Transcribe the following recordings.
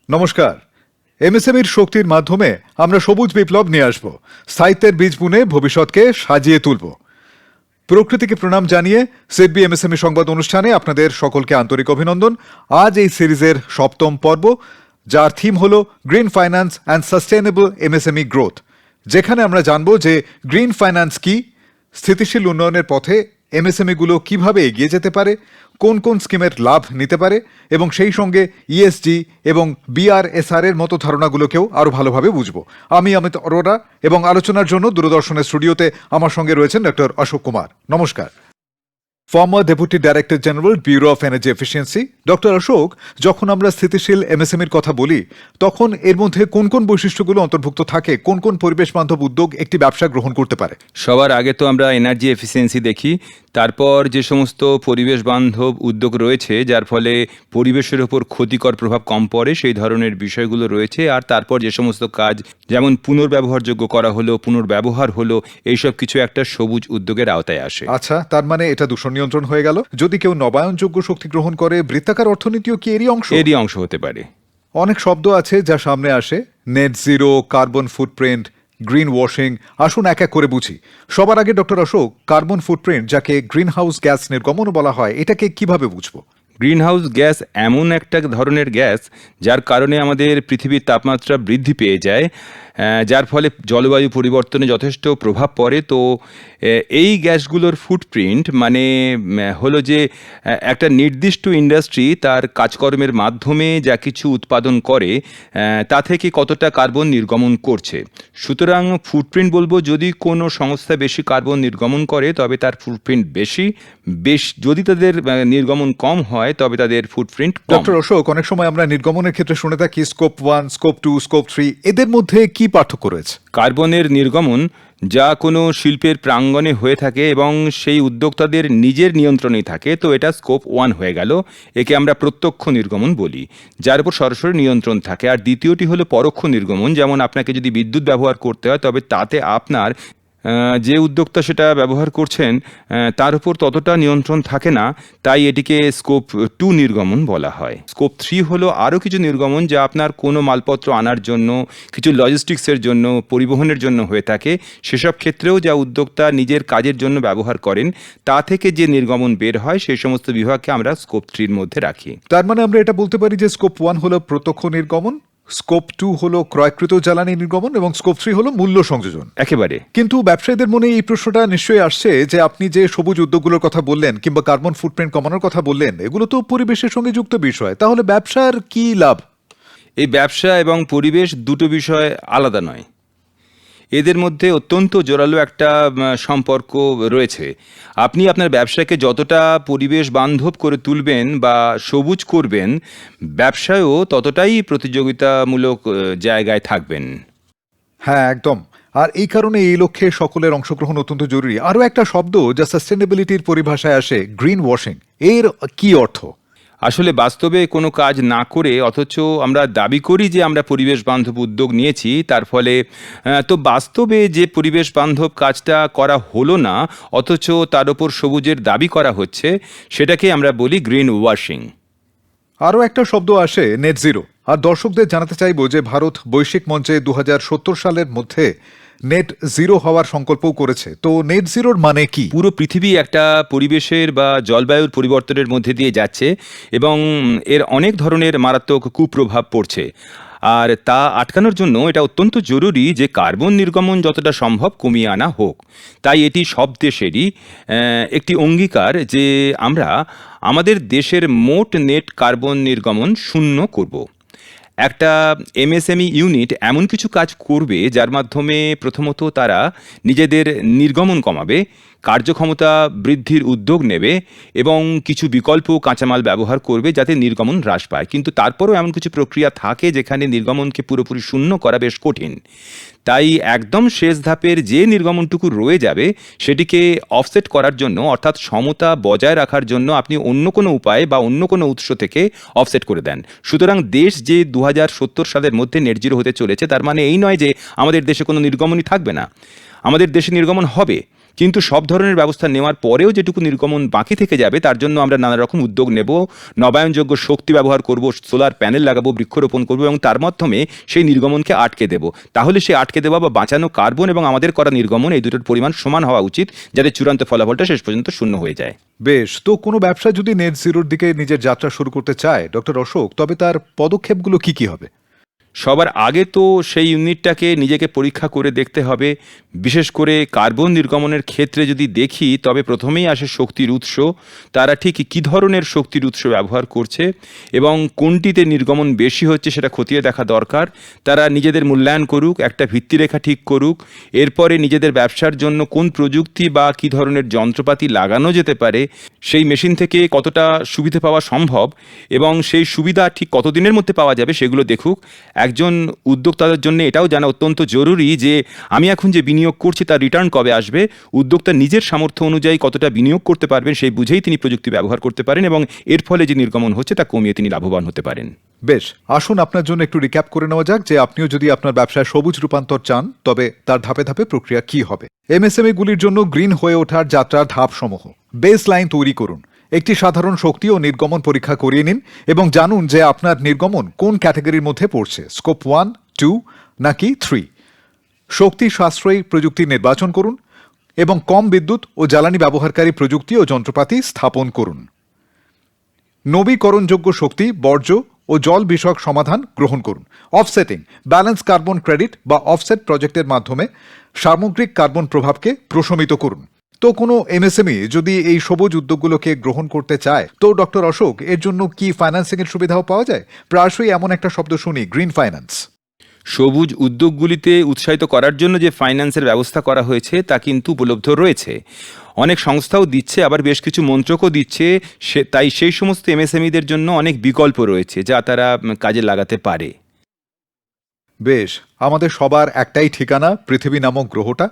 নমস্কার। এমএসএমইর শক্তির মাধ্যমে আমরা সবুজ বিপ্লব নিয়ে আসব, স্থায়িত্বের বীজ বুনে ভবিষ্যৎকে সাজিয়ে তুলব। প্রকৃতিকে প্রণাম জানিয়ে সিডবি এমএসএমই সংবাদ অনুষ্ঠানে আপনাদের সকলকে আন্তরিক অভিনন্দন। আজ এই সিরিজের সপ্তম পর্ব, যার থিম হল green finance and sustainable MSME growth, যেখানে আমরা জানব যে গ্রিন ফাইন্যান্স কি, স্থিতিশীল উন্নয়নের পথে এমএসএমইগুলো কিভাবে এগিয়ে যেতে পারে, কোন কোন স্কিমের লাভ নিতে পারে এবং সেই সঙ্গে ইএসজি এবং বিআরএসআর এর মতো ধারণাগুলোকেও আরও ভালোভাবে বুঝব। আমি অমিত অরোরা এবং আলোচনার জন্য দূরদর্শনের স্টুডিওতে আমার সঙ্গে রয়েছেন ডক্টর অশোক কুমার। নমস্কার। Former deputy director general bureau of energy efficiency. Doctor Ashok, যখন আমরা স্থিতিশীল এমএসএমইর কথা বলি তখন এর মধ্যে কোন কোন বৈশিষ্ট্যগুলো অন্তর্ভুক্ত থাকে, কোন কোন পরিবেশ বান্ধব উদ্যোগ একটি ব্যবসা গ্রহণ করতে পারে? সবার আগে তো আমরা এনার্জি এফিসিয়েন্সি দেখি, তারপর যে সমস্ত পরিবেশ বান্ধব উদ্যোগ রয়েছে যার ফলে পরিবেশের ওপর ক্ষতিকর প্রভাব কম পড়ে সেই ধরনের বিষয়গুলো রয়েছে, আর তারপর যে সমস্ত কাজ যেমন পুনর্ব্যবহারযোগ্য করা হলো, পুনর্ব্যবহার হলো, এইসব কিছু একটা সবুজ উদ্যোগের আওতায় আসে। আচ্ছা, তার মানে এটা দূষণ নিয়ন্ত্রণ হয়ে গেল। যদি কেউ নবায়নযোগ্য শক্তি গ্রহণ করে, বৃত্তাকার অর্থনীতিও কি এরই অংশ? এরই অংশ হতে পারে। অনেক শব্দ আছে যা সামনে আসে, net zero, carbon footprint, green washing. আসুন এক এক করে বুঝি। সবার আগে ডক্টর অশোক, কার্বন ফুটপ্রিন্ট, যাকে গ্রিন হাউস গ্যাস নির্গমনও বলা হয়, এটাকে কিভাবে বুঝবো? গ্রিন হাউস গ্যাস এমন একটা ধরনের গ্যাস যার কারণে আমাদের পৃথিবীর তাপমাত্রা বৃদ্ধি পেয়ে যায়, যার ফলে জলবায়ু পরিবর্তনে যথেষ্ট প্রভাব পড়ে। তো এই গ্যাসগুলোর ফুটপ্রিন্ট মানে হলো যে একটা নির্দিষ্ট ইন্ডাস্ট্রি তার কাজকর্মের মাধ্যমে যা কিছু উৎপাদন করে তা থেকে কতটা কার্বন নির্গমন করছে। সুতরাং ফুটপ্রিন্ট বলবো, যদি কোনো সংস্থা বেশি কার্বন নির্গমন করে তবে তার ফুটপ্রিন্ট বেশি, যদি তাদের নির্গমন কম হয় তবে তাদের ফুটপ্রিন্ট কম। ডক্টর অশোক, অনেক সময় আমরা নির্গমনের ক্ষেত্রে শুনে থাকি স্কোপ 1, স্কোপ 2, স্কোপ 3, এদের মধ্যে কি পার্থক্য রয়েছে? কার্বনের নির্গমন যা কোনো শিল্পের প্রাঙ্গণে হয়ে থাকে এবং সেই উদ্যোক্তাদের নিজের নিয়ন্ত্রণেই থাকে, তো এটা স্কোপ 1 হয়ে গেল। একে আমরা প্রত্যক্ষ নির্গমন বলি, যার উপর সরাসরি নিয়ন্ত্রণ থাকে। আর দ্বিতীয়টি হলো পরোক্ষ নির্গমন, যেমন আপনাকে যদি বিদ্যুৎ ব্যবহার করতে হয় তবে তাতে আপনার যে উদ্যোক্তা সেটা ব্যবহার করছেন তার উপর ততটা নিয়ন্ত্রণ থাকে না, তাই এটিকে স্কোপ 2 নির্গমন বলা হয়। স্কোপ 3 হলো আরও কিছু নির্গমন যা আপনার কোনো মালপত্র আনার জন্য, কিছু লজিস্টিক্সের জন্য, পরিবহনের জন্য হয়ে থাকে। সেসব ক্ষেত্রেও যা উদ্যোক্তা নিজের কাজের জন্য ব্যবহার করেন তা থেকে যে নির্গমন বের হয় সেই সমস্ত বিভাগকে আমরা স্কোপ 3-র মধ্যে রাখি। তার মানে আমরা এটা বলতে পারি যে স্কোপ 1 হলো প্রত্যক্ষ নির্গমন, স্কোপ 2 হলো ক্রয়কৃত জ্বালানি নির্গমন এবং স্কোপ 3 হলো মূল্য সংযোজন। একেবারে। কিন্তু ব্যবসায়ীদের মনে এই প্রশ্নটা নিশ্চয়ই আসছে যে আপনি যে সবুজ উদ্যোগগুলোর কথা বললেন কিংবা কার্বন ফুটপ্রিন্ট কমানোর কথা বললেন, এগুলো তো পরিবেশের সঙ্গে যুক্ত বিষয়, তাহলে ব্যবসার কি লাভ? এই ব্যবসা এবং পরিবেশ দুটো বিষয় আলাদা নয়, এদের মধ্যে অত্যন্ত জোরালো একটা সম্পর্ক রয়েছে। আপনি আপনার ব্যবসাকে যতটা পরিবেশ বান্ধব করে তুলবেন বা সবুজ করবেন, ব্যবসায়ও ততটাই প্রতিযোগিতামূলক জায়গায় থাকবেন। হ্যাঁ, একদম। আর এই কারণে এই লক্ষ্যে সকলের অংশগ্রহণ অত্যন্ত জরুরি। আরও একটা শব্দ যা সাস্টেনেবিলিটির পরিভাষায় আসে, গ্রিন ওয়াশিং, এর কি অর্থ? আসলে বাস্তবে কোনো কাজ না করে অথচ আমরা দাবি করি যে আমরা পরিবেশ বান্ধব উদ্যোগ নিয়েছি, তার ফলে তো বাস্তবে যে পরিবেশ বান্ধব কাজটা করা হলো না অথচ তার ওপর সবুজের দাবি করা হচ্ছে, সেটাকে আমরা বলি গ্রিন ওয়াশিং। আরও একটা শব্দ আসে, নেট জিরো। আর দর্শকদের জানাতে চাইব যে ভারত বৈশ্বিক মঞ্চে 2070 সালের মধ্যে নেট জিরো হওয়ার সংকল্পও করেছে। তো নেট জিরোর মানে কি? পুরো পৃথিবী একটা পরিবেশের বা জলবায়ুর পরিবর্তনের মধ্যে দিয়ে যাচ্ছে এবং এর অনেক ধরনের মারাত্মক কুপ্রভাব পড়ছে। আর তা আটকানোর জন্য এটা অত্যন্ত জরুরি যে কার্বন নির্গমন যতটা সম্ভব কমিয়ে আনা হোক। তাই এটি সব দেশেরই একটি অঙ্গীকার যে আমরা আমাদের দেশের মোট নেট কার্বন নির্গমন শূন্য করব। একটা এমএসএমই ইউনিট এমন কিছু কাজ করবে যার মাধ্যমে প্রথমত তারা নিজেদের নির্গমন কমাবে, কার্যক্ষমতা বৃদ্ধির উদ্যোগ নেবে এবং কিছু বিকল্প কাঁচামাল ব্যবহার করবে যাতে নির্গমন হ্রাস পায়। কিন্তু তারপরও এমন কিছু প্রক্রিয়া থাকে যেখানে নির্গমনকে পুরোপুরি শূন্য করা বেশ কঠিন। তাই একদম শেষ ধাপের যে নির্গমনটুকু রয়ে যাবে সেটিকে অফসেট করার জন্য, অর্থাৎ সমতা বজায় রাখার জন্য আপনি অন্য কোনো উপায় বা অন্য কোনো উৎস থেকে অফসেট করে দেন। সুতরাং দেশ যে 2070 সালের মধ্যে নেট জিরো হতে চলেছে তার মানে এই নয় যে আমাদের দেশে কোনো নির্গমনই থাকবে না, আমাদের দেশে নির্গমন হবে, কিন্তু সব ধরনের ব্যবস্থা নেওয়ার পরেও যেটুকু নির্গমন বাকি থেকে যাবে তার জন্য আমরা নানা রকম উদ্যোগ নেব, নবায়নযোগ্য শক্তি ব্যবহার করব, সোলার প্যানেল লাগাবো, বৃক্ষরোপণ করব এবং তার মাধ্যমে সেই নির্গমনকে আটকে দেব। তাহলে সেই আটকে দেওয়া বা বাঁচানো কার্বন এবং আমাদের করা নির্গমন এই দুটোর পরিমাণ সমান হওয়া উচিত, যাতে চূড়ান্ত ফলাফলটা শেষ পর্যন্ত শূন্য হয়ে যায়। বেশ, তো কোনো ব্যবসা যদি নেট জিরোর দিকে নিজের যাত্রা শুরু করতে চায় ডক্টর অশোক, তবে তার পদক্ষেপগুলো কি কি হবে? সবার আগে তো সেই ইউনিটটাকে নিজেকে পরীক্ষা করে দেখতে হবে। বিশেষ করে কার্বন নির্গমনের ক্ষেত্রে যদি দেখি, তবে প্রথমেই আসে শক্তির উৎস। তারা ঠিক কী ধরনের শক্তির উৎস ব্যবহার করছে এবং কোনটিতে নির্গমন বেশি হচ্ছে সেটা খতিয়ে দেখা দরকার। তারা নিজেদের মূল্যায়ন করুক, একটা ভিত্তিরেখা ঠিক করুক, এরপরে নিজেদের ব্যবসার জন্য কোন প্রযুক্তি বা কী ধরনের যন্ত্রপাতি লাগানো যেতে পারে, সেই মেশিন থেকে কতটা সুবিধা পাওয়া সম্ভব এবং সেই সুবিধা ঠিক কতদিনের মধ্যে পাওয়া যাবে সেগুলো দেখুক। একজন উদ্যোক্তাদের জন্য এটাও জানা অত্যন্ত জরুরি যে আমি এখন যে বিনিয়োগ করছি তার রিটার্ন কবে আসবে। উদ্যোক্তা নিজের সামর্থ্য অনুযায়ী কতটা বিনিয়োগ করতে পারবেন সেই বুঝেই তিনি প্রযুক্তি ব্যবহার করতে পারেন এবং এর ফলে যে নির্গমন হচ্ছে তা কমিয়ে তিনি লাভবান হতে পারেন। বেশ, আসুন আপনার জন্য একটু রিক্যাপ করে নেওয়া যাক যে আপনিও যদি আপনার ব্যবসায় সবুজ রূপান্তর চান তবে তার ধাপে ধাপে প্রক্রিয়া কি হবে। এমএসএমই গুলির জন্য গ্রিন হয়ে ওঠার যাত্রার ধাপসমূহ। বেস লাইন তৈরি করুন, একটি সাধারণ শক্তি ও নির্গমন পরীক্ষা করিয়ে নিন এবং জানুন যে আপনার নির্গমন কোন ক্যাটাগরির মধ্যে পড়ছে, স্কোপ 1, 2 নাকি 3। শক্তি সাশ্রয়ী প্রযুক্তি নির্বাচন করুন এবং কম বিদ্যুৎ ও জ্বালানি ব্যবহারকারী প্রযুক্তি ও যন্ত্রপাতি স্থাপন করুন। নবীকরণযোগ্য শক্তি, বর্জ্য ও জল বিষয়ক সমাধান গ্রহণ করুন। অফসেটিং, ব্যালেন্স কার্বন ক্রেডিট বা অফসেট প্রজেক্টের মাধ্যমে সামগ্রিক কার্বন প্রভাবকে প্রশমিত করুন। তো কোনো এমএসএমই যদি এই সবুজ উদ্যোগগুলোকে গ্রহণ করতে চায়, তো ডক্টর অশোক, এর জন্য কি ফাইন্যান্সিং এর সুবিধাও পাওয়া যায়? প্রায়শই এমন একটা শব্দ শুনি, গ্রিন ফাইন্যান্স। সবুজ উদ্যোগগুলিতে উৎসাহিত করার জন্য যে ফাইন্যান্সের ব্যবস্থা করা হয়েছে তা কিন্তু উপলব্ধ রয়েছে। অনেক সংস্থাও দিচ্ছে, আবার বেশ কিছু মন্ত্রকও দিচ্ছে। তাই সেই সমস্ত এমএসএমইদের জন্য অনেক বিকল্প রয়েছে যা তারা কাজে লাগাতে পারে। বেশ, আমাদের সবার একটাই ঠিকানা, পৃথিবী নামক গ্রহটা।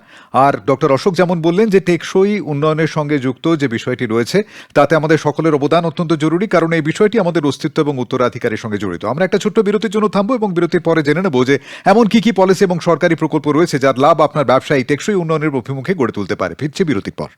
আর ডক্টর অশোক যেমন বললেন যে টেকসই উন্নয়নের সঙ্গে যুক্ত যে বিষয়টি রয়েছে তাতে আমাদের সকলের অবদান অত্যন্ত জরুরি, কারণ এই বিষয়টি আমাদের অস্তিত্ব এবং উত্তরাধিকারের সঙ্গে জড়িত। আমরা একটা ছোট্ট বিরতির জন্য থামবো এবং বিরতির পরে জেনে নেব যে এমন কি কি পলিসি এবং সরকারি প্রকল্প রয়েছে যার লাভ আপনার ব্যবসায়ী টেকসই উন্নয়নের অভিমুখে গড়ে তুলতে পারে। ফিরছে বিরতির পর।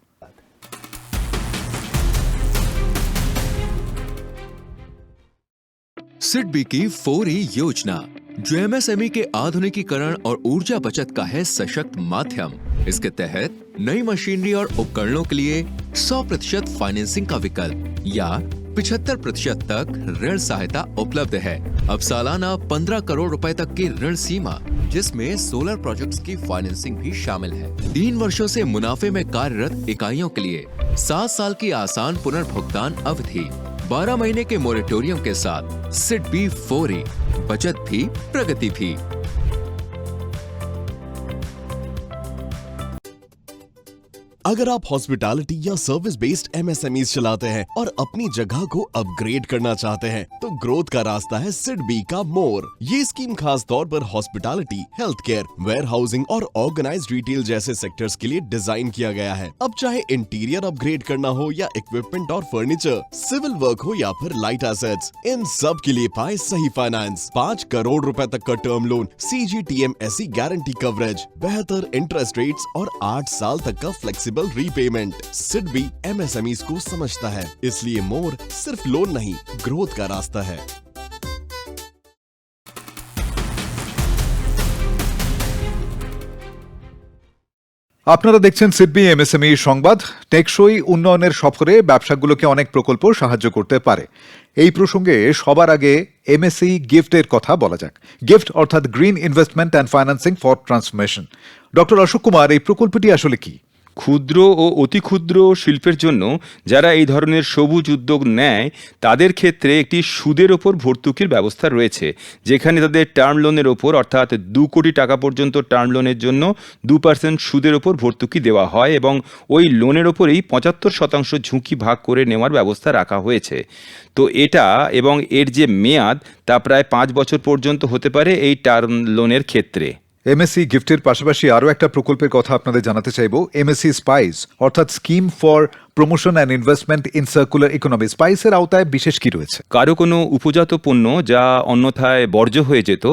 सिडबी की 4E योजना जो एमएसएमई के आधुनिकीकरण और ऊर्जा बचत का है सशक्त माध्यम। इसके तहत नई मशीनरी और उपकरणों के लिए 100% फाइनेंसिंग का विकल्प या 75% तक ऋण सहायता उपलब्ध है। अब सालाना 15 करोड़ रुपए तक की ऋण सीमा, जिसमें सोलर प्रोजेक्ट्स की फाइनेंसिंग भी शामिल है। 3 वर्षों से मुनाफे में कार्यरत इकाइयों के लिए 7 साल की आसान पुनर्भुगतान अवधि, 12 महीने के मोरेटोरियम के साथ सिडबी 4E, बचत भी प्रगति भी। अगर आप हॉस्पिटैलिटी या सर्विस बेस्ड एमएसएमईज चलाते हैं और अपनी जगह को अपग्रेड करना चाहते हैं, तो ग्रोथ का रास्ता है सिडबी का मोर। ये स्कीम खास तौर पर hospitality, health care, warehousing और ऑर्गेनाइज्ड रिटेल जैसे सेक्टर्स के लिए डिजाइन किया गया है। अब चाहे इंटीरियर अपग्रेड करना हो या इक्विपमेंट और फर्नीचर, सिविल वर्क हो या फिर लाइट एसेट्स, इन सब के लिए पाए सही फाइनेंस। 5 करोड़ रुपए तक का term loan, CGTMSE guarantee coverage, बेहतर इंटरेस्ट रेट्स और 8 साल तक का फ्लेक्सिबल रीपेमेंट। सिडबी एमएसएमईज को समझता है, इसलिए मोर सिर्फ लोन नहीं, ग्रोथ का रास्ता है। আপনারা দেখছেন সিডবি এমএসএমই সংবাদ। টেকসই উন্নয়নের সফরে ব্যবসাগুলোকে অনেক প্রকল্প সাহায্য করতে পারে। এই প্রসঙ্গে সবার আগে এমএসই গিফটের কথা বলা যাক। গিফট অর্থাৎ green investment and financing for transformation. Doctor Ashok Kumar, এই প্রকল্পটি আসলে কি? ক্ষুদ্র ও অতি ক্ষুদ্র শিল্পের জন্য যারা এই ধরনের সবুজ উদ্যোগ নেয় তাদের ক্ষেত্রে একটি সুদের ওপর ভর্তুকির ব্যবস্থা রয়েছে, যেখানে তাদের টার্ম লোনের ওপর অর্থাৎ 2 কোটি টাকা পর্যন্ত টার্ম লোনের জন্য 2% সুদের ওপর ভর্তুকি দেওয়া হয় এবং ওই লোনের ওপরেই 75% ঝুঁকি ভাগ করে নেওয়ার ব্যবস্থা রাখা হয়েছে। তো এটা এবং এর যে মেয়াদ তা প্রায় 5 বছর পর্যন্ত হতে পারে এই টার্ম লোনের ক্ষেত্রে। এমএসসি গিফটের পাশাপাশি আরও একটা প্রকল্পের কথা আপনাদের জানাতে চাইব, এমএসসি স্পাইস অর্থাৎ scheme for promotion and investment in circular economy, স্পাইসের আওতায় বিশেষ কি রয়েছে? কারো কোনো উপজাত পণ্য যা অন্যথায় বর্জ্য হয়ে যেত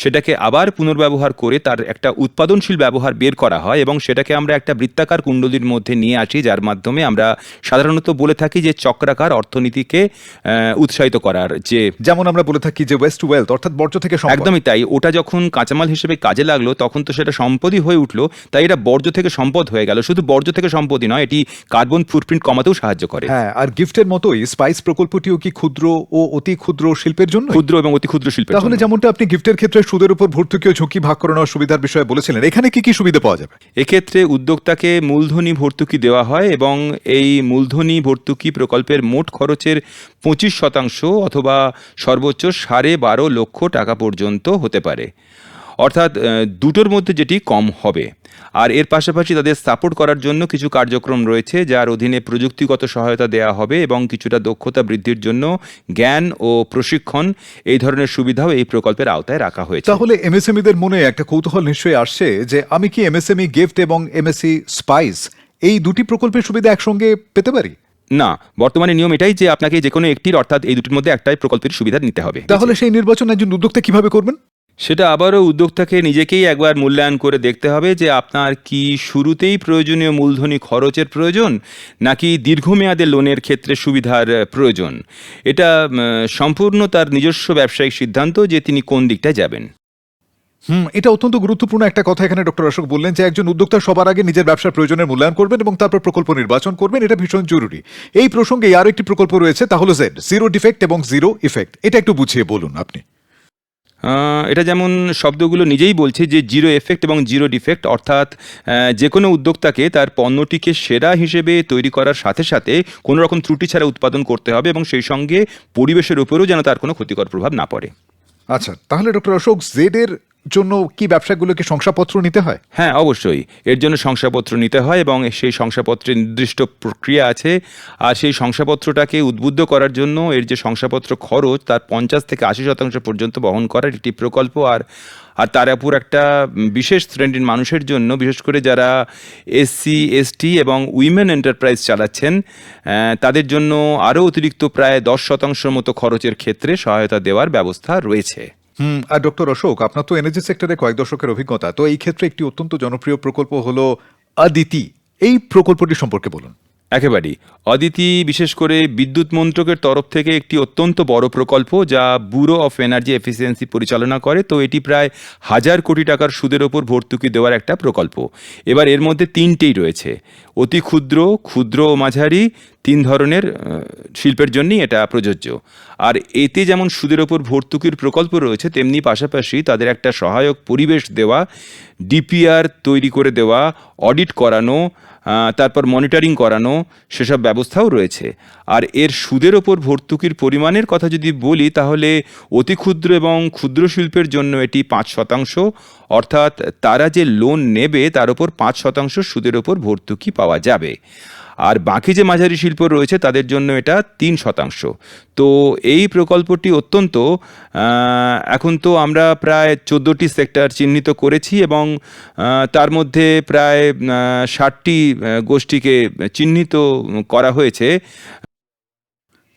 সেটাকে আবার পুনর্ব্যবহার করে তার একটা উৎপাদনশীল ব্যবহার বের করা হয় এবং সেটাকে আমরা একটা বৃত্তাকার কুণ্ডলীর মধ্যে নিয়ে আসি, যার মাধ্যমে আমরা সাধারণত বলে থাকি যে চক্রাকার অর্থনীতিকে উৎসাহিত করার যে, যেমন আমরা বলে থাকি যে ওয়েস্ট টু ওয়েলথ, অর্থাৎ বর্জ্য থেকে সম্পদ। একদমই তাই। ওটা যখন কাঁচামাল হিসেবে কাজে লাগলো তখন তো সেটা সম্পদই হয়ে উঠলো, তাই এটা বর্জ্য থেকে সম্পদ হয়ে গেল। শুধু বর্জ্য থেকে সম্পদই নয়, এটি কার্বন ফুটপ্রিন্ট কমাতেও সাহায্য করে। হ্যাঁ, আর গিফটের মতোই স্পাইস প্রকল্পটিও কি ক্ষুদ্র ও অতি ক্ষুদ্র শিল্পের জন্য? ক্ষুদ্র এবং অতি ক্ষুদ্র শিল্পের তাহলে জন্য। যেমনটা আপনি গিফটের ক্ষেত্রে সুদের উপর ভর্তুকি ও ঝুঁকি ভাগ করে নেওয়ার সুবিধার বিষয়ে বলেছিলেন, এখানে কি কি সুবিধা পাওয়া যাবে? এক্ষেত্রে উদ্যোক্তাকে মূলধনী ভর্তুকি দেওয়া হয় এবং এই মূলধনী ভর্তুকি প্রকল্পের মোট খরচের 25% অথবা সর্বোচ্চ 12.5 লক্ষ টাকা পর্যন্ত হতে পারে, অর্থাৎ দুটোর মধ্যে যেটি কম হবে। আর এর পাশাপাশি তাদের সাপোর্ট করার জন্য কিছু কার্যক্রম রয়েছে যার অধীনে প্রযুক্তিগত সহায়তা দেওয়া হবে এবং কিছুটা দক্ষতা বৃদ্ধির জন্য জ্ঞান ও প্রশিক্ষণ, এই ধরনের সুবিধাও এই প্রকল্পের আওতায় রাখা হয়েছে। তাহলে এমএসএমইদের মনে একটা কৌতূহল নিশ্চয়ই আসছে যে আমি কি এমএসএমই গিফট এবং এমএসসি স্পাইস এই দুটি প্রকল্পের সুবিধা একসঙ্গে পেতে পারি? না, বর্তমানে নিয়ম এটাই যে আপনাকে যে কোনো একটির, অর্থাৎ এই দুটির মধ্যে একটাই প্রকল্পের সুবিধা নিতে হবে। তাহলে সেই নির্বাচন একজন উদ্যোক্তা কিভাবে করবেন? সেটা আবারও উদ্যোক্তাকে নিজেকেই একবার মূল্যায়ন করে দেখতে হবে যে আপনার কি শুরুতেই প্রয়োজনীয় মূলধনী খরচের প্রয়োজন নাকি দীর্ঘমেয়াদে লোনের ক্ষেত্রে সুবিধার প্রয়োজন। এটা সম্পূর্ণ তার নিজস্ব ব্যবসায়িক সিদ্ধান্ত যে তিনি কোন দিকটায় যাবেন। এটা অত্যন্ত গুরুত্বপূর্ণ একটা কথা এখানে ডক্টর অশোক বললেন যে একজন উদ্যোক্তা সবার আগে নিজের ব্যবসার প্রয়োজনের মূল্যায়ন করবেন এবং তারপর প্রকল্প নির্বাচন করবেন, এটা ভীষণ জরুরি। এই প্রসঙ্গে আরো একটি প্রকল্প রয়েছে, তা হলো জেড, জিরো ডিফেক্ট এবং জিরো ইফেক্ট। এটা একটু বুঝিয়ে বলুন আপনি। এটা যেমন শব্দগুলো নিজেই বলছে যে জিরো এফেক্ট এবং জিরো ডিফেক্ট, অর্থাৎ যে কোনো উদ্যোক্তাকে তার পণ্যটিকে সেরা হিসেবে তৈরি করার সাথে সাথে কোনো রকম ত্রুটি ছাড়া উৎপাদন করতে হবে এবং সেই সঙ্গে পরিবেশের উপরেও যেন তার কোনো ক্ষতিকর প্রভাব না পড়ে। আচ্ছা, তাহলে ডক্টর অশোক, জেড এর জন্য কি ব্যবসাগুলোকে শংসাপত্র নিতে হয়? হ্যাঁ, অবশ্যই এর জন্য শংসাপত্র নিতে হয় এবং সেই শংসাপত্রের নির্দিষ্ট প্রক্রিয়া আছে। আর সেই শংসাপত্রটাকে উদ্বুদ্ধ করার জন্য এর যে শংসাপত্র খরচ তার 50 থেকে 80% পর্যন্ত বহন করার একটি প্রকল্প। আর তার উপর একটা বিশেষ শ্রেণীর মানুষের জন্য, বিশেষ করে যারা এসসি, এসটি এবং উইমেন এন্টারপ্রাইজ চালাচ্ছেন, তাদের জন্য আরও অতিরিক্ত প্রায় 10% মতো খরচের ক্ষেত্রে সহায়তা দেওয়ার ব্যবস্থা রয়েছে। আর ডক্টর অশোক, আপনার তো এনার্জি সেক্টরে কয়েক দশকের অভিজ্ঞতা, তো এই ক্ষেত্রে একটি অত্যন্ত জনপ্রিয় প্রকল্প হলো অদিতি। এই প্রকল্পটি সম্পর্কে বলুন। একেবারেই। অদিতি বিশেষ করে বিদ্যুৎ মন্ত্রকের তরফ থেকে একটি অত্যন্ত বড় প্রকল্প যা ব্যুরো অফ এনার্জি এফিসিয়েন্সি পরিচালনা করে। তো এটি প্রায় 1000 কোটি টাকার সুদের ওপর ভর্তুকি দেওয়ার একটা প্রকল্প। এবার এর মধ্যে 3টেই রয়েছে, অতি ক্ষুদ্র, ক্ষুদ্র ও মাঝারি, 3 ধরনের শিল্পের জন্যই এটা প্রযোজ্য। আর এতে যেমন সুদের ওপর ভর্তুকির প্রকল্প রয়েছে, তেমনি পাশাপাশি তাদের একটা সহায়ক পরিবেশ দেওয়া, ডিপিআর তৈরি করে দেওয়া, অডিট করানো, তারপর মনিটরিং করানো, সেসব ব্যবস্থাও রয়েছে। আর এর সুদের ওপর ভর্তুকির পরিমাণের কথা যদি বলি, তাহলে অতি ক্ষুদ্র এবং ক্ষুদ্র শিল্পের জন্য এটি 5%, অর্থাৎ তারা যে লোন নেবে তার ওপর 5% সুদের ওপর ভর্তুকি পাওয়া যাবে। আর বাকি যে মাঝারি শিল্প রয়েছে তাদের জন্য এটা 3%। তো এই প্রকল্পটি অত্যন্ত, এখন তো আমরা প্রায় 14টি সেক্টর চিহ্নিত করেছি এবং তার মধ্যে প্রায় 60টি গোষ্ঠীকে চিহ্নিত করা হয়েছে।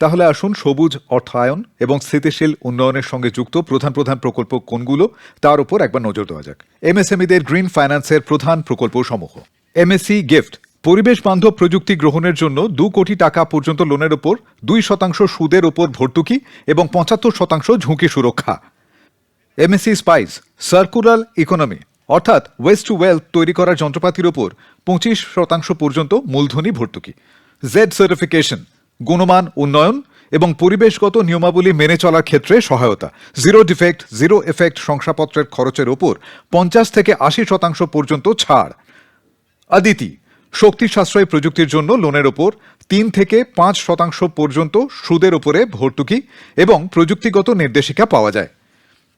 তাহলে আসুন সবুজ অর্থায়ন এবং স্থিতিশীল উন্নয়নের সঙ্গে যুক্ত প্রধান প্রধান প্রকল্প কোনগুলো তার উপর একবার নজর দেওয়া যাক। এমএসএমইদের গ্রিন ফাইন্যান্সের প্রধান প্রকল্প সমূহ। এমএসসি গিফট, পরিবেশ বান্ধব প্রযুক্তি গ্রহণের জন্য 2 কোটি টাকা পর্যন্ত লোনের ওপর 2% সুদের ওপর ভর্তুকি এবং 75% ঝুঁকি সুরক্ষা। এমএসসি স্পাইস, সার্কুলার ইকোনমি, অর্থাৎ ওয়েস্ট টু ওয়েলথ তৈরি করার যন্ত্রপাতির ওপর 25% পর্যন্ত মূলধনী ভর্তুকি। জেড সার্টিফিকেশন, গুণমান উন্নয়ন এবং পরিবেশগত নিয়মাবলী মেনে চলার ক্ষেত্রে সহায়তা। জিরো ডিফেক্ট, জিরো এফেক্ট শংসাপত্রের খরচের ওপর 50 থেকে 80% পর্যন্ত ছাড়। অদিতি, শক্তি সাশ্রয়ী প্রযুক্তির জন্য লোনের ওপর 3 থেকে 5% পর্যন্ত সুদের উপরে ভর্তুকি এবং প্রযুক্তিগত নির্দেশিকা পাওয়া যায়।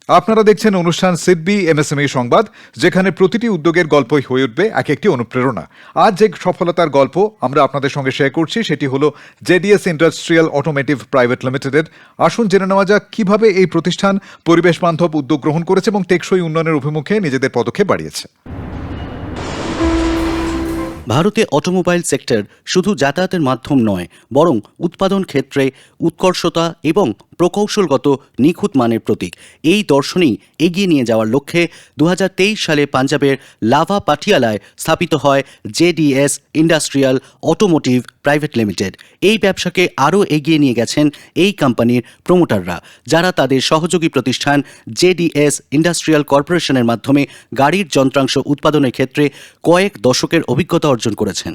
আপনারা দেখছেন অনুষ্ঠান সিডবি এমএসএমই সংবাদ, যেখানে প্রতিটি উদ্যোগের গল্পই হয়ে উঠবে এক একটি অনুপ্রেরণা। আজ যে সফলতার গল্প আমরা আপনাদের সঙ্গে শেয়ার করছি সেটি হলো জেডিএস ইন্ডাস্ট্রিয়াল অটোমেটিভ প্রাইভেট লিমিটেডের। আসুন জেনে নেওয়া যাক কিভাবে এই প্রতিষ্ঠান পরিবেশ বান্ধব উদ্যোগ গ্রহণ করেছে এবং টেকসই উন্নয়নের অভিমুখে নিজেদের পদক্ষেপ বাড়িয়েছে। ভারতে অটোমোবাইল সেক্টর শুধু যাতায়াতের মাধ্যম নয়, বরং উৎপাদন ক্ষেত্রে উৎকর্ষতা এবং প্রকৌশলগত নিখুঁত মানের প্রতীক। এই দর্শনেই এগিয়ে নিয়ে যাওয়ার লক্ষ্যে 2023 সালে পাঞ্জাবের লাভা পাটিয়ালায় স্থাপিত হয় JDS industrial automotive private limited. এই ব্যবসাকে আরও এগিয়ে নিয়ে গেছেন এই কোম্পানির প্রমোটাররা, যারা তাদের সহযোগী প্রতিষ্ঠান জেডিএস ইন্ডাস্ট্রিয়াল কর্পোরেশনের মাধ্যমে গাড়ির যন্ত্রাংশ উৎপাদনের ক্ষেত্রে কয়েক দশকের অভিজ্ঞতা অর্জন করেছেন।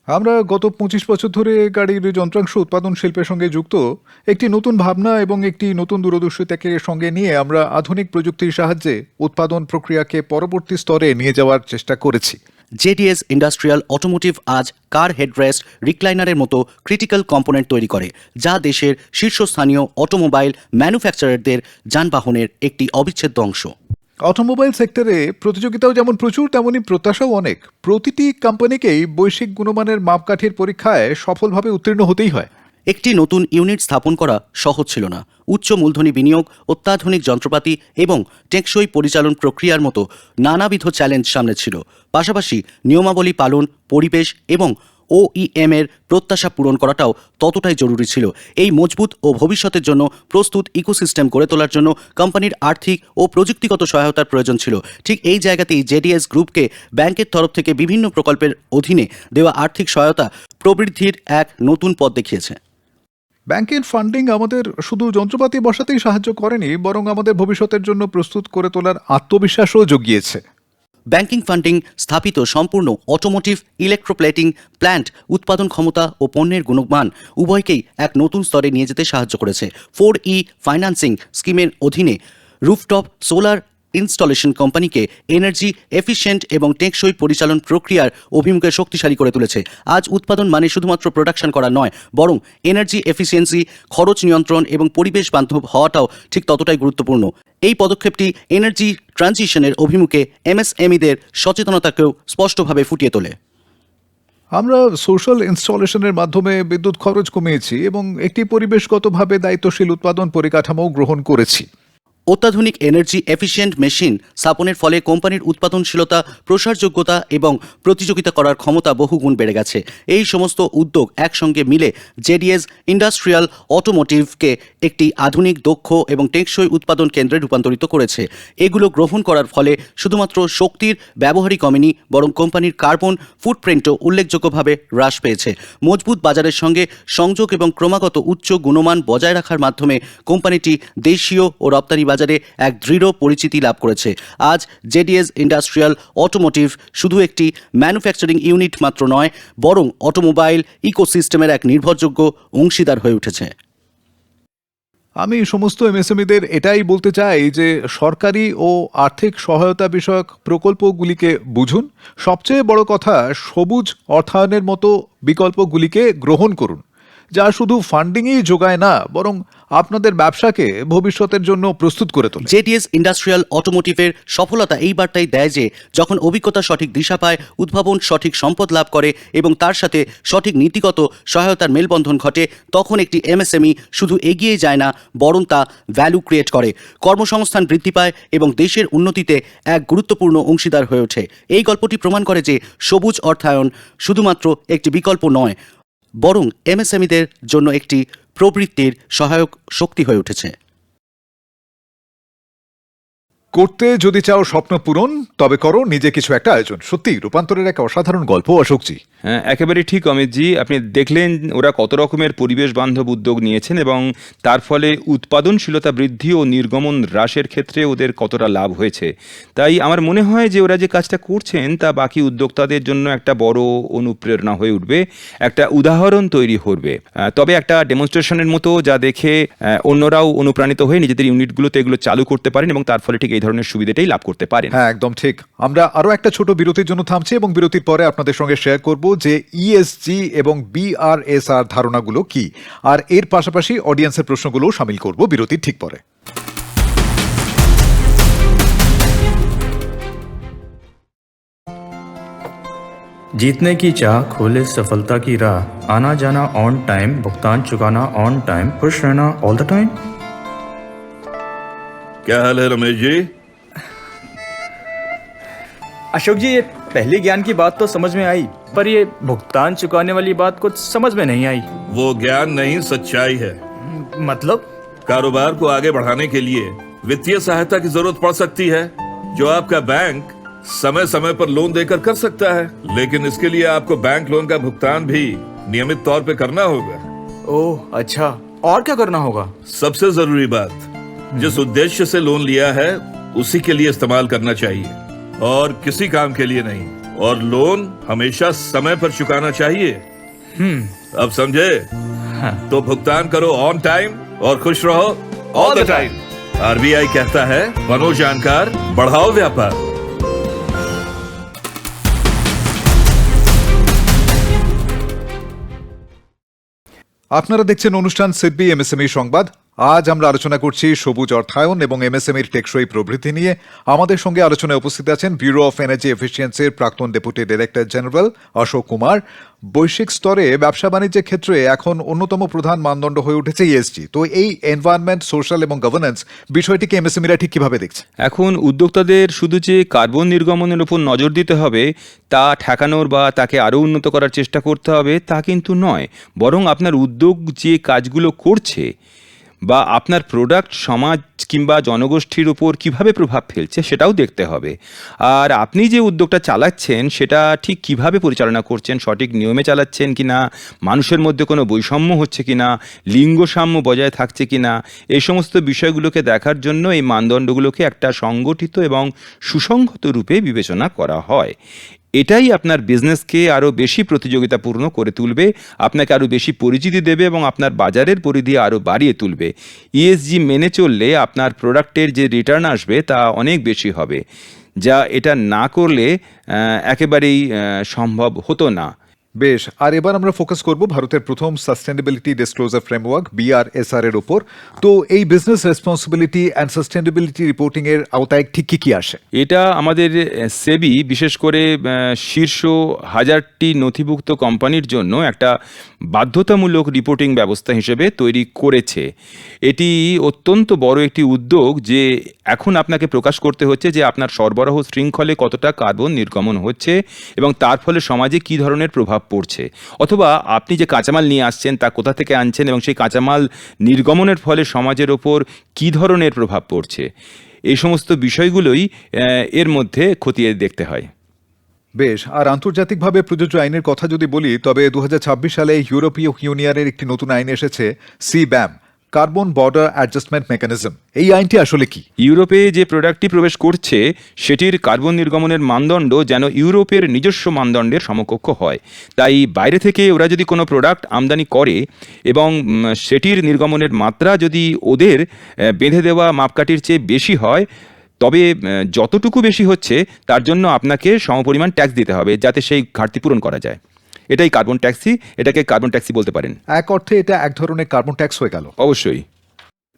আমরা গত 25 বছর ধরে গাড়ির যন্ত্রাংশ উৎপাদন শিল্পের সঙ্গে যুক্ত। একটি নতুন ভাবনা এবং একটি নতুন দূরদর্শিতাকে সঙ্গে নিয়ে আমরা আধুনিক প্রযুক্তির সাহায্যে উৎপাদন প্রক্রিয়াকে পরবর্তী স্তরে নিয়ে যাওয়ার চেষ্টা করেছি। জেডিএস ইন্ডাস্ট্রিয়াল অটোমোটিভ আজ কার হেডরেস্ট, রিক্লাইনারের মতো ক্রিটিক্যাল কম্পোনেন্ট তৈরি করে, যা দেশের শীর্ষস্থানীয় অটোমোবাইল ম্যানুফ্যাকচারারদের যানবাহনের একটি অবিচ্ছেদ্য অংশ। অটোমোবাইল সেক্টরে প্রতিযোগিতাও যেমন প্রচুর, তেমনি প্রত্যাশাও অনেক। প্রতিটি কোম্পানিকেই বৈশ্বিক গুণমানের মাপকাঠির পরীক্ষায় সফলভাবে উত্তীর্ণ হতেই হয়। একটি নতুন ইউনিট স্থাপন করা সহজ ছিল না। উচ্চ মূলধনী বিনিয়োগ, অত্যাধুনিক যন্ত্রপাতি এবং টেকসই পরিচালন প্রক্রিয়ার মতো নানাবিধ চ্যালেঞ্জ সামনে ছিল। পাশাপাশি নিয়মাবলী পালন, পরিবেশ এবং OEM এর প্রত্যাশা পূরণ করাটাও ততটাই জরুরি ছিল। এই মজবুত ও ভবিষ্যতের জন্য প্রস্তুত ইকোসিস্টেম গড়ে তোলার জন্য কোম্পানির আর্থিক ও প্রযুক্তিগত সহায়তার প্রয়োজন ছিল। ঠিক এই জায়গাতেই জেডিএস গ্রুপকে ব্যাংকের তরফ থেকে বিভিন্ন প্রকল্পের অধীনে দেওয়া আর্থিক সহায়তা প্রবৃদ্ধির এক নতুন পথ দেখিয়েছে। ব্যাংকের ফান্ডিং আমাদের শুধু যন্ত্রপাতি বসাতেই সাহায্য করেনি, বরং আমাদের ভবিষ্যতের জন্য প্রস্তুত করে তোলার আত্মবিশ্বাসও জুগিয়েছে। ব্যাংকিং ফান্ডিং স্থাপিত সম্পূর্ণ অটোমোটিভ ইলেকট্রোপ্লেটিং প্ল্যান্ট উৎপাদন ক্ষমতা ও পণ্যের গুণমান উভয়কেই এক নতুন স্তরে নিয়ে যেতে সাহায্য করেছে। 4E ফাইন্যান্সিং স্কিমের অধীনে রুফটপ সোলার ইনস্টলেশন কোম্পানিকে এনার্জি এফিশিয়েন্ট এবং টেকসই পরিচালন প্রক্রিয়ার অভিমুখে শক্তিশালী করে তুলেছে। আজ উৎপাদন মানে শুধুমাত্র প্রোডাকশন করা নয়, বরং এনার্জি এফিসিয়েন্সি, খরচ নিয়ন্ত্রণ এবং পরিবেশ বান্ধব হওয়াটাও ঠিক ততটাই গুরুত্বপূর্ণ। এই পদক্ষেপটি এনার্জি ট্রানজিশনের অভিমুখে MSMEদের সচেতনতাকেও স্পষ্টভাবে ফুটিয়ে তোলে। আমরা সোশ্যাল ইনস্টলেশনের মাধ্যমে বিদ্যুৎ খরচ কমিয়েছি এবং একটি পরিবেশগতভাবে দায়িত্বশীল উৎপাদন পরিকাঠামো গ্রহণ করেছি। অত্যাধুনিক এনার্জি এফিশিয়েন্ট মেশিন স্থাপনের ফলে কোম্পানির উৎপাদনশীলতা, প্রসারযোগ্যতা এবং প্রতিযোগিতা করার ক্ষমতা বহুগুণ বেড়ে গেছে। এই সমস্ত উদ্যোগ একসঙ্গে মিলে জেডিএস ইন্ডাস্ট্রিয়াল অটোমোটিভকে একটি আধুনিক, দক্ষ এবং টেকসই উৎপাদন কেন্দ্রে রূপান্তরিত করেছে। এগুলো গ্রহণ করার ফলে শুধুমাত্র শক্তির ব্যবহারই কমেনি, বরং কোম্পানির কার্বন ফুটপ্রিন্টও উল্লেখযোগ্যভাবে হ্রাস পেয়েছে। মজবুত বাজারের সঙ্গে সংযোগ এবং ক্রমাগত উচ্চ গুণমান বজায় রাখার মাধ্যমে কোম্পানিটি দেশীয় ও রপ্তানি বাজারে এক দৃঢ় পরিচিতি লাভ করেছে। আজ জেডিএস ইন্ডাস্ট্রিয়াল অটোমোটিভ শুধু একটি ম্যানুফ্যাকচারিং ইউনিট মাত্র নয়, বরং অটোমোবাইল ইকোসিস্টেমের এক নির্ভরযোগ্য অংশীদার হয়ে উঠেছে। আমি সমস্ত MSMEদের এটাই বলতে চাই যে সরকারি ও আর্থিক সহায়তা বিষয়ক প্রকল্পগুলিকে বুঝুন। সবচেয়ে বড় কথা, সবুজ অর্থায়নের মতো বিকল্পগুলিকে গ্রহণ করুন, যা শুধু ফান্ডিংই যোগায় না, বরং আপনাদের ব্যবসাকে ভবিষ্যতের জন্য প্রস্তুত করে তোলে। জেডিএস ইন্ডাস্ট্রিয়াল অটোমোটিভের সফলতা এই বার্তাই দেয় যে যখন অভিজ্ঞতা সঠিক দিশা পায়, উদ্ভাবন সঠিক সম্পদ লাভ করে এবং তার সাথে সঠিক নীতিগত সহায়তার মেলবন্ধন ঘটে, তখন একটি MSME শুধু এগিয়ে যায় না, বরং তা ভ্যালু ক্রিয়েট করে, কর্মসংস্থান বৃদ্ধি পায় এবং দেশের উন্নতিতে এক গুরুত্বপূর্ণ অংশীদার হয়ে ওঠে। এই গল্পটি প্রমাণ করে যে সবুজ অর্থায়ন শুধুমাত্র একটি বিকল্প নয়, বরং MSMEদের জন্য একটি প্রবৃত্তির সহায়ক শক্তি হয়ে উঠেছে। করতে যদি চাও স্বপ্ন পূরণ, তবে করো নিজে কিছু একটা আয়োজন। সত্যি রূপান্তরের এক অসাধারণ গল্প অশোকজি। হ্যাঁ, একেবারে ঠিক অমিতজি। আপনি দেখলেন ওরা কত রকমের পরিবেশ বান্ধব উদ্যোগ নিয়েছেন এবং তার ফলে উৎপাদনশীলতা বৃদ্ধি ও নির্গমন হ্রাসের ক্ষেত্রে ওদের কতটা লাভ হয়েছে। তাই আমার মনে হয় যে ওরা যে কাজটা করছেন তা বাকি উদ্যোক্তাদের জন্য একটা বড় অনুপ্রেরণা হয়ে উঠবে, একটা উদাহরণ তৈরি করবে। তবে একটা ডেমনস্ট্রেশনের মতো, যা দেখে অন্যরাও অনুপ্রাণিত হয়ে নিজেদের ইউনিটগুলোতে এগুলো চালু করতে পারেন এবং তার ফলে ঠিক এই ধরনের সুবিধাটাই লাভ করতে পারেন। হ্যাঁ, একদম ঠিক। আমরা আরো একটা ছোট বিরতির জন্য থামছি এবং বিরতির পরে আপনাদের সঙ্গে শেয়ার করব যে ESG এবং BRSR ধারণাগুলো কি, আর এর পাশাপাশি অডিয়েন্সের প্রশ্নগুলো শামিল করব বিরতির ঠিক পরে। जीतने की चाह खोले सफलता की राह, आना जाना ऑन टाइम, भुगतान चुकाना ऑन टाइम, खुश रहना ऑल द टाइम। क्या हाल है रमेश जी? अशोक जी, ये पहले ज्ञान की बात तो समझ में आई, पर ये भुगतान चुकाने वाली बात कुछ समझ में नहीं आई। वो ज्ञान नहीं, सच्चाई है। मतलब? कारोबार को आगे बढ़ाने के लिए वित्तीय सहायता की जरूरत पड़ सकती है, जो आपका बैंक समय समय पर लोन देकर कर सकता है, लेकिन इसके लिए आपको बैंक लोन का भुगतान भी नियमित तौर पे करना होगा। ओह अच्छा, और क्या करना होगा? सबसे जरूरी बात, जिस उद्देश्य से लोन लिया है उसी के लिए इस्तेमाल करना चाहिए और किसी काम के लिए नहीं। और लोन हमेशा समय पर चुकाना चाहिए। अब समझे? तो भुगतान करो ऑन टाइम और खुश रहो ऑल द टाइम। आरबीआई कहता है, बनो जानकार, बढ़ाओ व्यापार। আপনারা দেখছেন অনুষ্ঠান সিডবি এমএসএমই সংবাদ। আজ আমরা আলোচনা করছি সবুজ অর্থায়ন এবং এমএসএমইর টেকসই প্রবৃদ্ধি নিয়ে। আমাদের সঙ্গে আলোচনায় উপস্থিত আছেন ব্যুরো অফ এনার্জি এফিসিয়েন্সির প্রাক্তন deputy director general Ashok Kumar. বৈশ্বিক স্তরে ব্যবসা বাণিজ্যের ক্ষেত্রে এখন অন্যতম প্রধান মানদণ্ড হয়ে উঠেছে ইএসজি। তো এই এনভায়রনমেন্ট, সোশ্যাল এবং গভর্নেন্স বিষয়টিকে এমএসএমইরা ঠিক কিভাবে দেখছে? এখন উদ্যোক্তাদের শুধু যে কার্বন নির্গমনের উপর নজর দিতে হবে, তা ঠেকানোর বা তাকে আরও উন্নত করার চেষ্টা করতে হবে, তা কিন্তু নয়। বরং আপনার উদ্যোগ যে কাজগুলো করছে বা আপনার প্রোডাক্ট সমাজ কিংবা জনগোষ্ঠীর উপর কিভাবে প্রভাব ফেলছে সেটাও দেখতে হবে। আর আপনি যে উদ্যোগটা চালাচ্ছেন সেটা ঠিক কিভাবে পরিচালনা করছেন, সঠিক নিয়মে চালাচ্ছেন কিনা, মানুষের মধ্যে কোনো বৈষম্য হচ্ছে কিনা, লিঙ্গ সাম্য বজায় থাকছে কিনা, এই সমস্ত বিষয়গুলোকে দেখার জন্য এই মানদণ্ডগুলোকে একটা সংগঠিত এবং সুসংহত রূপে বিবেচনা করা হয়। এটাই আপনার বিজনেসকে আরও বেশি প্রতিযোগিতাপূর্ণ করে তুলবে, আপনাকে আরও বেশি পরিচিতি দেবে এবং আপনার বাজারের পরিধি আরও বাড়িয়ে তুলবে। ইএসজি মেনে চললে আপনার প্রোডাক্টের যে রিটার্ন আসবে তা অনেক বেশি হবে, যা এটা না করলে একেবারেই সম্ভব হতো না। বেশ, আর এবার আমরা ফোকাস করব ভারতের প্রথম সাস্টেনেবিলিটি ডিসক্লোজার ফ্রেমওয়ার্ক BRSR এর উপর। তো এই business responsibility and sustainability reporting এর আওতায় ঠিক কি আসে? এটা আমাদের সেবি বিশেষ করে শীর্ষ 1000টি নথিভুক্ত কোম্পানির জন্য একটা বাধ্যতামূলক রিপোর্টিং ব্যবস্থা হিসেবে তৈরি করেছে। এটি অত্যন্ত বড় একটি উদ্যোগ যে এখন আপনাকে প্রকাশ করতে হচ্ছে যে আপনার সরবরাহ শৃঙ্খলে কতটা কার্বন নির্গমন হচ্ছে এবং তার ফলে সমাজে কী ধরনের প্রভাব পড়ছে, অথবা আপনি যে কাঁচামাল নিয়ে আসছেন তা কোথা থেকে আনছেন এবং সেই কাঁচামাল নির্গমনের ফলে সমাজের ওপর কী ধরনের প্রভাব পড়ছে। এই সমস্ত বিষয়গুলোই এর মধ্যে খতিয়ে দেখতে হয়। বেশ, আর আন্তর্জাতিকভাবে প্রযোজ্য আইনের কথা যদি বলি, তবে 2026 সালে ইউরোপীয় ইউনিয়নের একটি নতুন আইন এসেছে, CBAM, carbon border adjustment mechanism. এই আইনটি আসলে কি? ইউরোপে যে প্রোডাক্টটি প্রবেশ করছে সেটির কার্বন নির্গমনের মানদণ্ড যেন ইউরোপের নিজস্ব মানদণ্ডের সমকক্ষ হয়। তাই বাইরে থেকে ওরা যদি কোনো প্রোডাক্ট আমদানি করে এবং সেটির নির্গমনের মাত্রা যদি ওদের বেঁধে দেওয়া মাপকাঠির চেয়ে বেশি হয়, তবে যতটুকু বেশি হচ্ছে তার জন্য আপনাকে সমপরিমাণ ট্যাক্স দিতে হবে যাতে সেই ঘাটতি পূরণ করা যায়। এটাই কার্বন ট্যাক্সি, এটাকে কার্বন ট্যাক্সি বলতে পারেন। এক অর্থে এটা এক ধরনের কার্বন ট্যাক্স হয়ে গেল। অবশ্যই।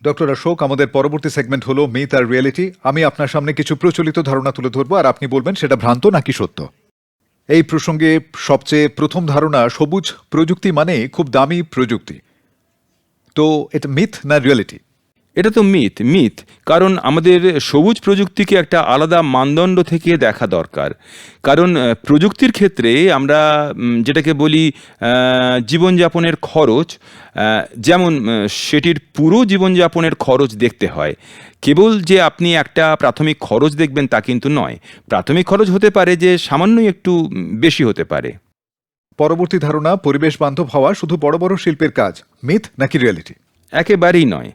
ডক্টর অশোক, আমাদের পরবর্তী সেগমেন্ট হলো মিথ আর রিয়েলিটি। আমি আপনার সামনে কিছু প্রচলিত ধারণা তুলে ধরবো আর আপনি বলবেন সেটা ভ্রান্ত নাকি সত্য। এই প্রসঙ্গে সবচেয়ে প্রথম ধারণা, সবুজ প্রযুক্তি মানে খুব দামি প্রযুক্তি। তো এটা মিথ না রিয়েলিটি? এটা তো মিথ, কারণ আমাদের সবুজ প্রযুক্তিকে একটা আলাদা মানদণ্ড থেকে দেখা দরকার। কারণ প্রযুক্তির ক্ষেত্রে আমরা যেটাকে বলি জীবনযাপনের খরচ, যেমন সেটির পুরো জীবনযাপনের খরচ দেখতে হয়। কেবল যে আপনি একটা প্রাথমিক খরচ দেখবেন তা কিন্তু নয়। প্রাথমিক খরচ হতে পারে যে সামান্যই একটু বেশি হতে পারে। পরবর্তী ধারণা, পরিবেশ বান্ধব হওয়া শুধু বড় বড় শিল্পের কাজ, মিথ নাকি রিয়েলিটি? একেবারেই নয়।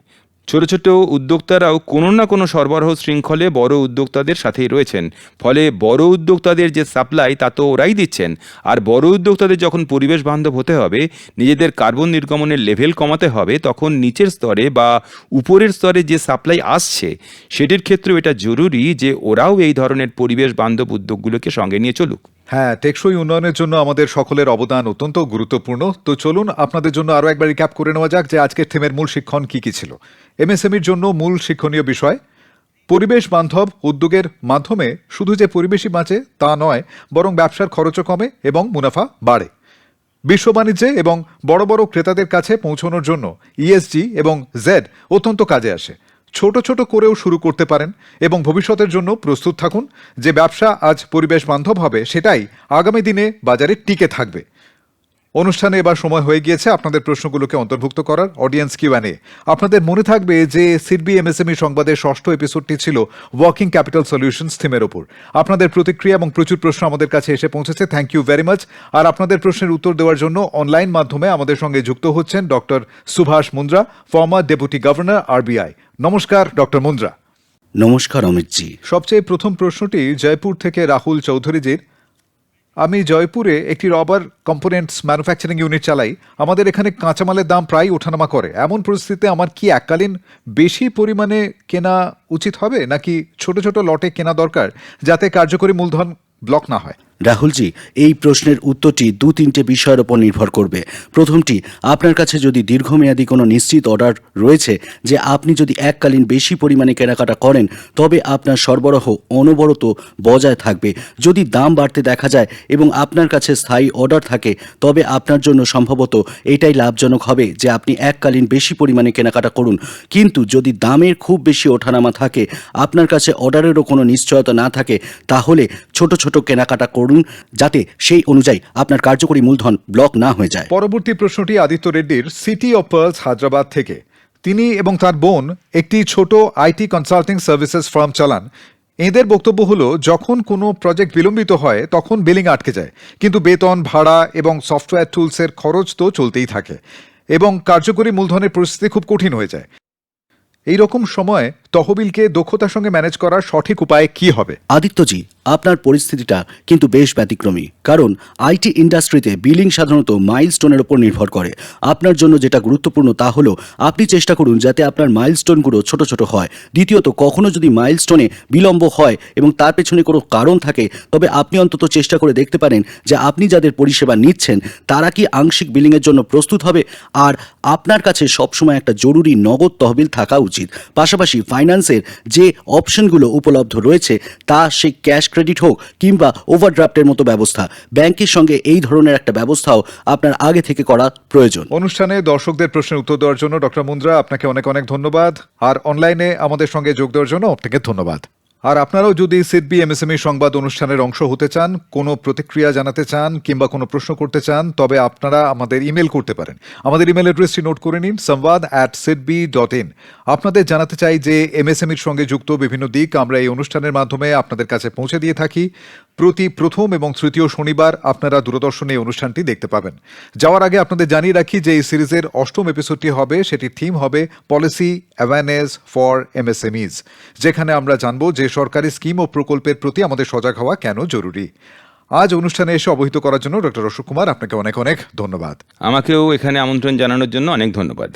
ছোট ছোট উদ্যোক্তারাও কোনো না কোনো সরবরাহ শৃঙ্খলে বড় উদ্যোক্তাদের সাথেই রয়েছেন। ফলে বড় উদ্যোক্তাদের যে সাপ্লাই তা তো ওরাই দিচ্ছেন। আর বড় উদ্যোক্তাদের যখন পরিবেশ বান্ধব হতে হবে, নিজেদের কার্বন নির্গমনের লেভেল কমাতে হবে, তখন নিচের স্তরে বা উপরের স্তরে যে সাপ্লাই আসছে সেটির ক্ষেত্রেও এটা জরুরি যে ওরাও এই ধরনের পরিবেশ বান্ধব উদ্যোগগুলোকে সঙ্গে নিয়ে চলুক। হ্যাঁ, টেকসই উন্নয়নের জন্য আমাদের সকলের অবদান অত্যন্ত গুরুত্বপূর্ণ। তো চলুন আপনাদের জন্য আরও একবার রিক্যাপ করে নেওয়া যাক যে আজকের থিমের মূল শিক্ষণ কি ছিল। এমএসএমইর জন্য মূল শিক্ষণীয় বিষয়, পরিবেশ বান্ধব উদ্যোগের মাধ্যমে শুধু যে পরিবেশই বাঁচে তা নয়, বরং ব্যবসার খরচও কমে এবং মুনাফা বাড়ে। বিশ্ব বাণিজ্যে এবং বড় বড় ক্রেতাদের কাছে পৌঁছানোর জন্য ইএসজি এবং জেড অত্যন্ত কাজে আসে। ছোট ছোট করেও শুরু করতে পারেন এবং ভবিষ্যতের জন্য প্রস্তুত থাকুন। যে ব্যবসা আজ পরিবেশ বান্ধব হবে সেটাই আগামী দিনে বাজারে টিকে থাকবে। অনুষ্ঠানে এবার সময় হয়ে গিয়েছে আপনাদের প্রশ্নগুলোকে অন্তর্ভুক্ত করার অডিয়েন্স কিউএনএ। আপনাদের মনে থাকবে যে সিডবি এমএসএমই সংবাদের ষষ্ঠ এপিসোডটি ছিল ওয়ার্কিং ক্যাপিটাল সলিউশনস থিমের ওপর। আপনাদের প্রতিক্রিয়া এবং প্রচুর প্রশ্ন আমাদের কাছে এসে পৌঁছেছে, থ্যাংক ইউ ভেরি মাচ। আর আপনাদের প্রশ্নের উত্তর দেওয়ার জন্য অনলাইন মাধ্যমে আমাদের সঙ্গে যুক্ত হচ্ছেন doctor Subhash Mundra, former deputy governor RBI. নমস্কার ডক্টর মুন্দ্রা। নমস্কার অমিতজি। সবচেয়ে প্রথম প্রশ্নটি জয়পুর থেকে রাহুল চৌধুরীজির। আমি জয়পুরে একটি রবার কম্পোনেন্টস ম্যানুফ্যাকচারিং ইউনিট চালাই। আমাদের এখানে কাঁচামালের দাম প্রায় ওঠানামা করে। এমন পরিস্থিতিতে আমার কি এককালীন বেশি পরিমাণে কেনা উচিত হবে, নাকি ছোট ছোট লটে কেনা দরকার যাতে কার্যকরী মূলধন ব্লক না হয়? রাহুলজি, এই প্রশ্নের উত্তরটি 2-3টে বিষয়ের উপর নির্ভর করবে। প্রথমটি, আপনার কাছে যদি দীর্ঘমেয়াদী কোনো নিশ্চিত অর্ডার রয়েছে যে আপনি যদি এককালীন বেশি পরিমাণে কেনাকাটা করেন তবে আপনার সরবরাহ অনবরত বজায় থাকবে। যদি দাম বাড়তে দেখা যায় এবং আপনার কাছে স্থায়ী অর্ডার থাকে তবে আপনার জন্য সম্ভবত এটাই লাভজনক হবে যে আপনি এককালীন বেশি পরিমাণে কেনাকাটা করুন। কিন্তু যদি দামের খুব বেশি ওঠানামা থাকে, আপনার কাছে অর্ডারেরও কোনো নিশ্চয়তা না থাকে, তাহলে ছোট ছোট কেনাকাটা করুন যাতে সেই অনুযায়ী আপনার কার্যকরী মূলধন ব্লক না হয়ে যায়। পরবর্তী প্রশ্নটি আদিত্য রেড্ডির, সিটি অফ পার্লস, হায়দ্রাবাদ থেকে। তিনি এবং তার বোন একটি ছোট আইটি কনসাল্টিং সার্ভিসেস ফার্ম চালান। এদের বক্তব্য হলো, যখন কোনো প্রজেক্ট বিলম্বিত হয় তখন বিলিং আটকে যায়, কিন্তু বেতন, ভাড়া এবং সফটওয়্যার টুলসের খরচ তো চলতেই থাকে এবং কার্যকরী মূলধনের পরিস্থিতি খুব কঠিন হয়ে যায়। এই রকম সময় তহবিলকে দক্ষতার সঙ্গে ম্যানেজ করার সঠিক উপায় কি হবে? আদিত্যজি, আপনার পরিস্থিতিটা কিন্তু বেশ ব্যতিক্রমী, কারণ আইটি ইন্ডাস্ট্রিতে বিলিং সাধারণত মাইলস্টোনের উপর নির্ভর করে। আপনার জন্য যেটা গুরুত্বপূর্ণ তা হলো আপনি চেষ্টা করুন যাতে আপনার মাইলস্টোনগুলো ছোট ছোট হয়। দ্বিতীয়ত, কখনো যদি মাইলস্টোনে বিলম্ব হয় এবং তার পেছনে কোনো কারণ থাকে তবে আপনি অন্তত চেষ্টা করে দেখতে পারেন যে আপনি যাদের পরিষেবা নিচ্ছেন তারা কি আংশিক বিলিংয়ের জন্য প্রস্তুত হবে। আর আপনার কাছে সবসময় একটা জরুরি নগদ তহবিল থাকা উচিত। পাশাপাশি ফাইন্যান্সের যে অপশনগুলো উপলব্ধ রয়েছে তা সে ক্যাশ ক্রেডিট হোক কিংবা ওভারড্রাফটের মতো ব্যবস্থা, ব্যাংকের সঙ্গে এই ধরনের একটা ব্যবস্থাও আপনার আগে থেকে করা প্রয়োজন। অনুষ্ঠানে দর্শকদের প্রশ্নের উত্তর দেওয়ার জন্য ডক্টর মুন্দ্রা আপনাকে অনেক অনেক ধন্যবাদ। আর অনলাইনে আমাদের সঙ্গে যোগ দেওয়ার জন্য আপনাকে ধন্যবাদ। আর আপনারাও যদি সিডবি এমএসএমই সংবাদ অনুষ্ঠানের অংশ হতে চান, কোনো প্রতিক্রিয়া জানাতে চান কিংবা কোনো প্রশ্ন করতে চান, তবে আপনারা আমাদের ইমেল করতে পারেন। আমাদের ইমেল অ্যাড্রেসটি নোট করে নিন, samvad@sidbi.in। আপনাদের জানাতে চাই যে এমএসএমইর সঙ্গে যুক্ত বিভিন্ন দিক আমরা এই অনুষ্ঠানের মাধ্যমে আপনাদের কাছে পৌঁছে দিয়ে থাকি। প্রতি প্রথম এবং তৃতীয় শনিবার আপনারা দূরদর্শনে এই অনুষ্ঠানটি দেখতে পাবেন। যাওয়ার আগে আপনাদের জানিয়ে রাখি যে এই সিরিজের অষ্টম এপিসোডটি হবে, সেটির থিম হবে পলিসি অ্যাওয়ারনেস ফর এমএসএমইজ, যেখানে আমরা জানবো যে সরকারি স্কিম ও প্রকল্পের প্রতি আমাদের সজাগ হওয়া কেন জরুরি। আজ অনুষ্ঠানে এসে অবহিত করার জন্য ডক্টর অশোক কুমার আপনাকে অনেক অনেক ধন্যবাদ। আমাকেও এখানে আমন্ত্রণ জানানোর জন্য অনেক ধন্যবাদ।